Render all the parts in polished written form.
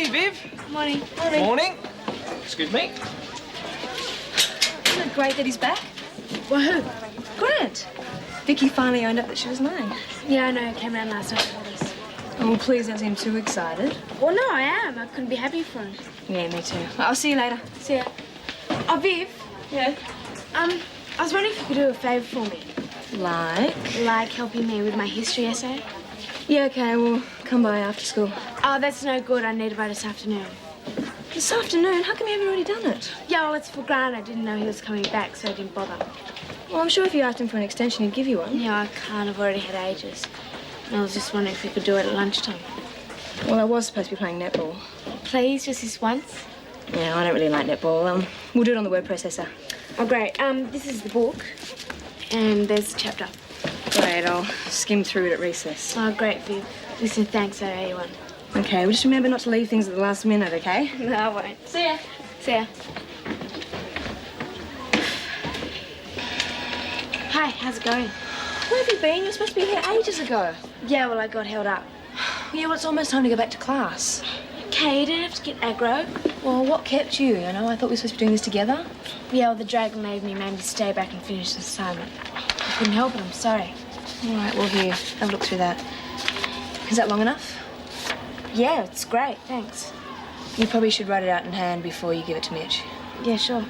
Sophie, Viv. Morning. Morning. Excuse me. Isn't it great that he's back? Well, who? Grant. Vicky finally owned up that she was lying. Yeah, I know. He came round last night and told us. Oh, well, please don't seem too excited. Well, no, I am. I couldn't be happy for him. Yeah, me too. I'll see you later. See ya. Oh, Viv. Yeah? I was wondering if you could do a favour for me. Like? Like helping me with my history essay. Yeah, okay, we'll come by after school. Oh, that's no good. I need it by this afternoon. This afternoon? How come you haven't already done it? Yeah, well, it's for Grant. I didn't know he was coming back, so I didn't bother. Well, I'm sure if you asked him for an extension, he'd give you one. Yeah, I can't. I've already had ages. And I was just wondering if we could do it at lunchtime. Well, I was supposed to be playing netball. Please, just this once. Yeah, I don't really like netball. We'll do it on the word processor. Oh, great. This is the book. And there's the chapter. Great, I'll skim through it at recess. Oh, great, Viv. Listen, thanks, I owe you one. Okay, well, just remember not to leave things at the last minute, okay? No, I won't. See ya. See ya. Hi, how's it going? Where have you been? You were supposed to be here ages ago. Yeah, well, I got held up. Yeah, well, it's almost time to go back to class. Okay, you didn't have to get aggro. Well, what kept you? You know, I thought we were supposed to be doing this together. Yeah, well, the dragon made me stay back and finish the assignment. I couldn't help it, I'm sorry. All right, well, here, have a look through that. Is that long enough? Yeah, it's great, thanks. You probably should write it out in hand before you give it to Mitch. Yeah, sure.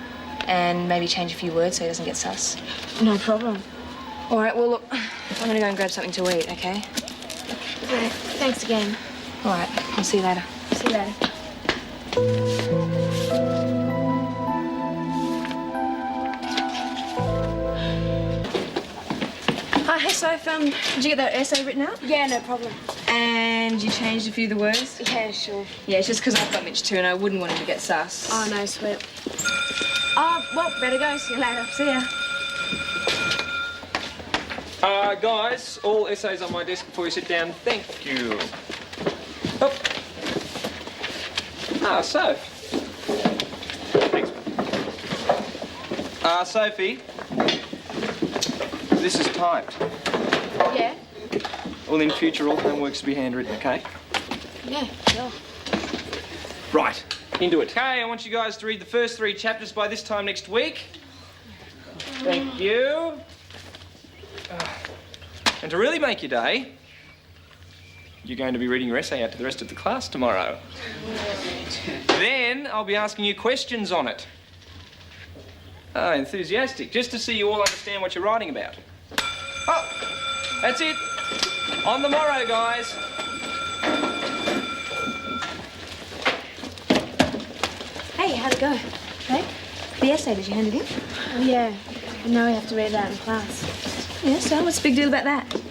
And maybe change a few words so he doesn't get sus. No problem. All right, well, look, I'm going to go and grab something to eat, okay? Yeah, thanks again. All right, I'll see you later. See you later. Hi, hey, Soph, did you get that essay written out? Yeah, no problem. And you changed a few of the words? Yeah, sure. Yeah, it's just because I've got Mitch too and I wouldn't want him to get sus. Oh, no, sweet. Oh, well, better go. See you later. See ya. Guys, all essays on my desk before you sit down. Thank you. Oh. Soph. Thanks, mate. Sophie. This is typed. Yeah? Well, in future, all homework's to be handwritten, okay? Yeah, sure. Right, into it. Okay, I want you guys to read the first 3 chapters by this time next week. Thank you. And to really make your day, you're going to be reading your essay out to the rest of the class tomorrow. Then I'll be asking you questions on it. Oh, enthusiastic. Just to see you all understand what you're writing about. Oh, that's it. On the morrow, guys. Hey, how'd it go? Hey? The essay, did you hand it in? Oh, yeah. And now we have to read it out in class. Yeah, so what's the big deal about that?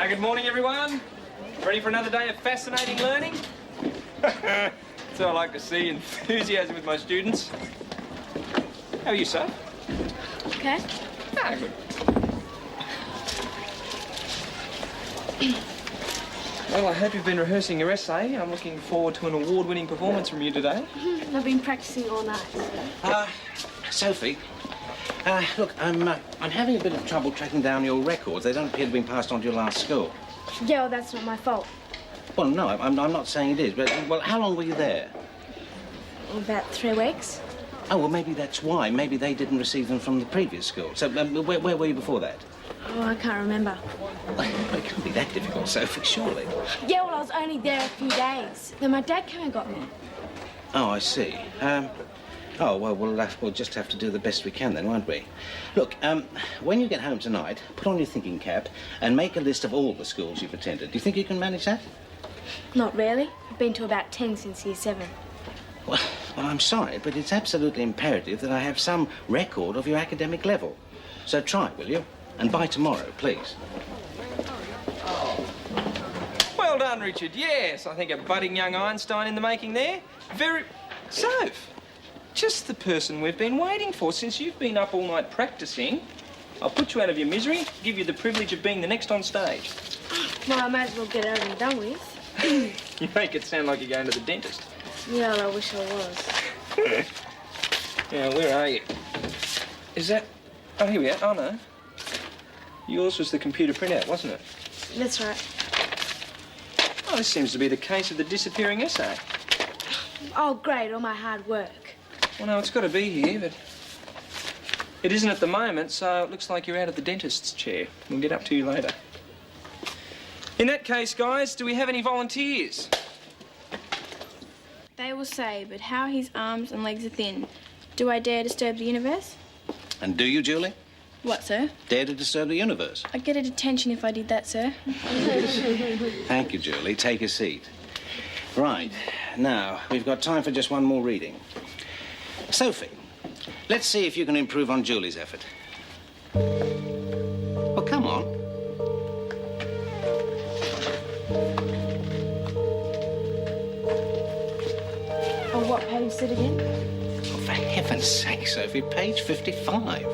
Good morning, everyone. Ready for another day of fascinating learning? So I like to see enthusiasm with my students. How are you, Soph? Okay. Good. Well, I hope you've been rehearsing your essay. I'm looking forward to an award-winning performance from you today. I've been practicing all night. Sophie, look, I'm having a bit of trouble tracking down your records. They don't appear to have been passed on to your last school. Yeah, well, that's not my fault. Well, no, I'm not saying it is, but, well, how long were you there? About 3 weeks. Oh, well, maybe that's why. Maybe they didn't receive them from the previous school. So, where were you before that? Oh, I can't remember. Well, it can't be that difficult, Sophie, surely. Yeah, well, I was only there a few days. Then my dad came and got me. Oh, I see. Oh, well, we'll just have to do the best we can then, won't we? Look, when you get home tonight, put on your thinking cap and make a list of all the schools you've attended. Do you think you can manage that? Not really. I've been to about 10 since year 7. Well, I'm sorry, but it's absolutely imperative that I have some record of your academic level. So try, will you? And by tomorrow, please. Well done, Richard. Yes, I think a budding young Einstein in the making there. Very... Soph, just the person we've been waiting for since you've been up all night practicing. I'll put you out of your misery, give you the privilege of being the next on stage. Well, I might as well get it over and done with. You make it sound like you're going to the dentist. Yeah, well, I wish I was. Yeah, where are you? Is that... Oh, here we are. Oh, no. Yours was the computer printout, wasn't it? That's right. Oh, this seems to be the case of the disappearing essay. Oh, great, all my hard work. Well, no, it's got to be here, but... It isn't at the moment, so it looks like you're out of the dentist's chair. We'll get up to you later. In that case, guys, do we have any volunteers? They will say, but how his arms and legs are thin. Do I dare disturb the universe? And do you, Julie? What, sir? Dare to disturb the universe? I'd get a detention if I did that, sir. Thank you, Julie. Take a seat. Right. Now, we've got time for just one more reading. Sophie, let's see if you can improve on Julie's effort. Well, come on. Oh, what page is it again? Oh, for heaven's sake, Sophie, page 55.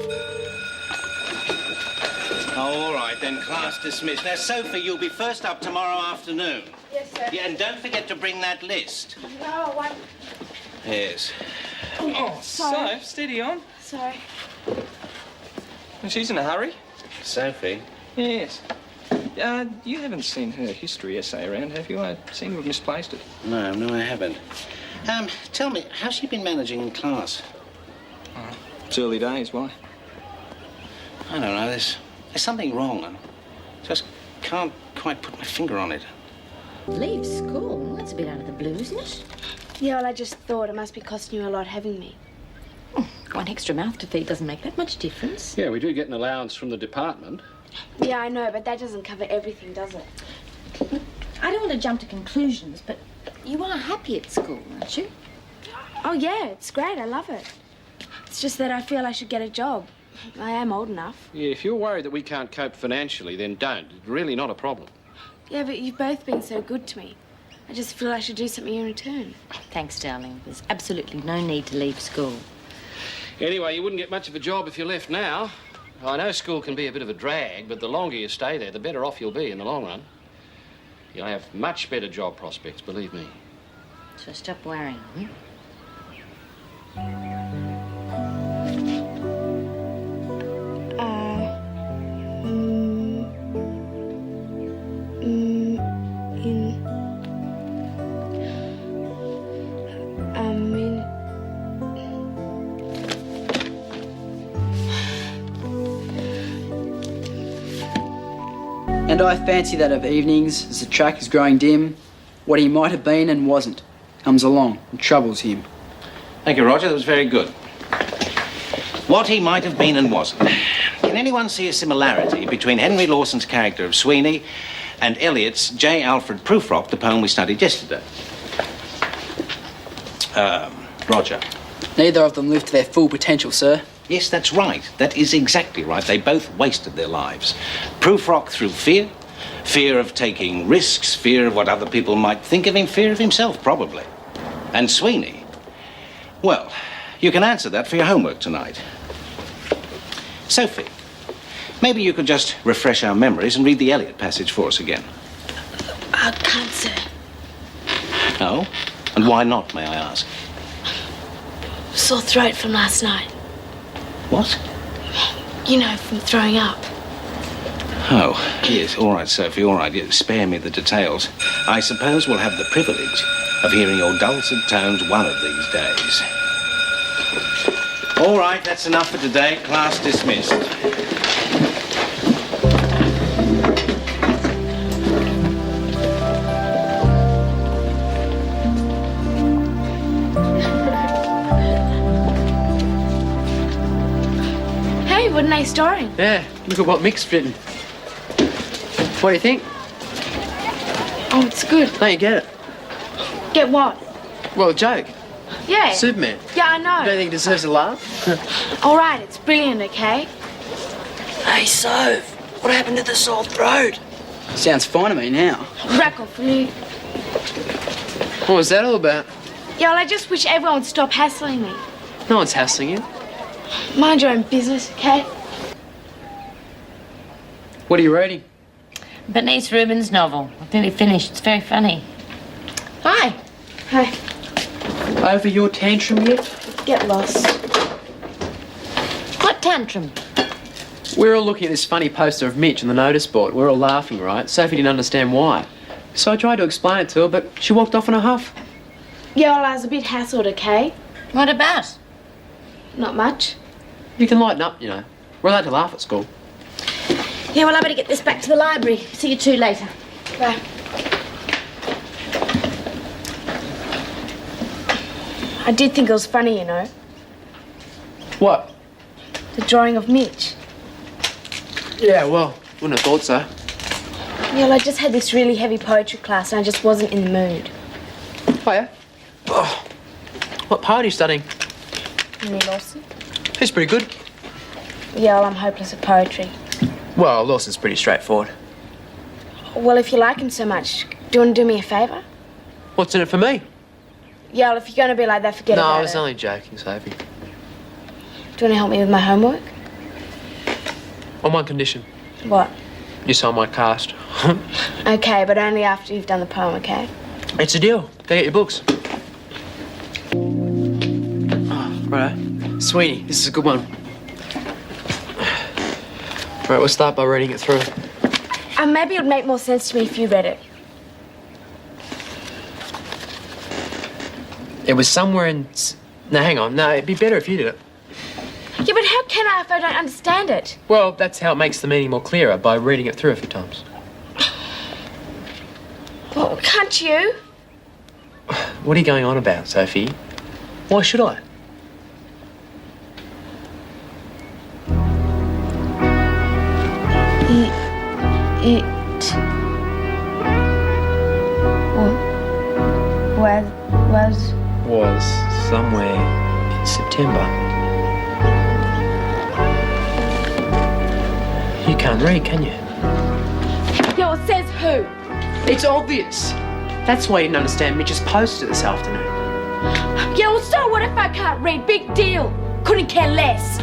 All right, then, class dismissed. Now, Sophie, you'll be first up tomorrow afternoon. Yes, sir. Yeah, and don't forget to bring that list. No, I won't. Yes. Oh, sorry. Soph, steady on. Sorry. And she's in a hurry. Sophie? Yes. You haven't seen her history essay around, have you? I seem to have misplaced it. No, I haven't. Tell me, how's she been managing in class? Oh, it's early days, why? I don't know, there's something wrong. I just can't quite put my finger on it. Leave school? That's a bit out of the blue, isn't it? Yeah, well, I just thought it must be costing you a lot having me. One extra mouth to feed doesn't make that much difference. Yeah, we do get an allowance from the department. Yeah, I know, but that doesn't cover everything, does it? I don't want to jump to conclusions, but you are happy at school, aren't you? Oh, yeah, it's great. I love it. It's just that I feel I should get a job. I am old enough. Yeah, if you're worried that we can't cope financially, then don't. It's really not a problem. Yeah, but you've both been so good to me. I just feel I should do something in return. Thanks, darling. There's absolutely no need to leave school. Anyway, you wouldn't get much of a job if you left now. I know school can be a bit of a drag, but the longer you stay there, the better off you'll be in the long run. You'll have much better job prospects, believe me. So stop worrying, hmm? And I fancy that of evenings, as the track is growing dim, what he might have been and wasn't comes along and troubles him. Thank you, Roger. That was very good. What he might have been and wasn't. Can anyone see a similarity between Henry Lawson's character of Sweeney and Eliot's J. Alfred Prufrock, the poem we studied yesterday? Roger. Neither of them lived to their full potential, sir. Yes, that's right. That is exactly right. They both wasted their lives. Prufrock through fear. Fear of taking risks, fear of what other people might think of him, fear of himself, probably. And Sweeney, well, you can answer that for your homework tonight. Sophie, maybe you could just refresh our memories and read the Eliot passage for us again. I can't, sir. No? And why not, may I ask? Sore throat from last night. What? You know, from throwing up. Oh, yes, all right, Sophie, all right. Yeah, spare me the details. I suppose we'll have the privilege of hearing your dulcet tones one of these days. All right, that's enough for today. Class dismissed. Hey, what a nice story. Yeah, look at what Mick's written. What do you think? Oh, it's good. Don't you get it? Get what? Well, a joke. Yeah. Superman. Yeah, I know. Don't think he deserves a laugh? All right, it's brilliant, okay? Hey, Soph, what happened to the sore throat? Sounds fine to me now. Rack off, will you? What was that all about? Yeah, well, I just wish everyone would stop hassling me. No one's hassling you. Mind your own business, okay? What are you reading? Bernice Rubin's novel. I've nearly finished. It's very funny. Hi. Hey, Over your tantrum yet? get lost. What tantrum? We're all looking at this funny poster of Mitch on the notice board. We're all laughing, right? Sophie didn't understand why. So I tried to explain it to her, but she walked off in a huff. Yeah, well, I was a bit hassled, okay? What about? Not much. You can lighten up, you know. We're allowed to laugh at school. Yeah, well, I better get this back to the library. See you two later. Bye. I did think it was funny, you know. What? The drawing of Mitch. Yeah, well, wouldn't have thought so. Yeah, well, I just had this really heavy poetry class and I just wasn't in the mood. Oh, yeah? Oh. What poet are you studying? Henry Lawson? He's pretty good. Yeah, well, I'm hopeless at poetry. Well, Lawson's pretty straightforward. Well, if you like him so much, do you want to do me a favour? What's in it for me? Yeah, well, if you're going to be like that, forget No, about I it. was only joking, Sophie. Do you want to help me with my homework? On one condition. What? You sign my cast. Okay, but only after you've done the poem, okay? It's a deal. Go get your books. Oh, right. Sweetie, this is a good one. Right, we'll start by reading it through. Maybe it would make more sense to me if you read it. It was somewhere in... No, hang on. No, it'd be better if you did it. Yeah, but how can I if I don't understand it? Well, that's how it makes the meaning more clearer, by reading it through a few times. Well, can't you? What are you going on about, Sophie? Why should I? It Was somewhere in September. You can't read, can you? Yeah, well, it says who? It's obvious. That's why you didn't understand Mitch's poster this afternoon. Yeah, well, so what if I can't read? Big deal. Couldn't care less.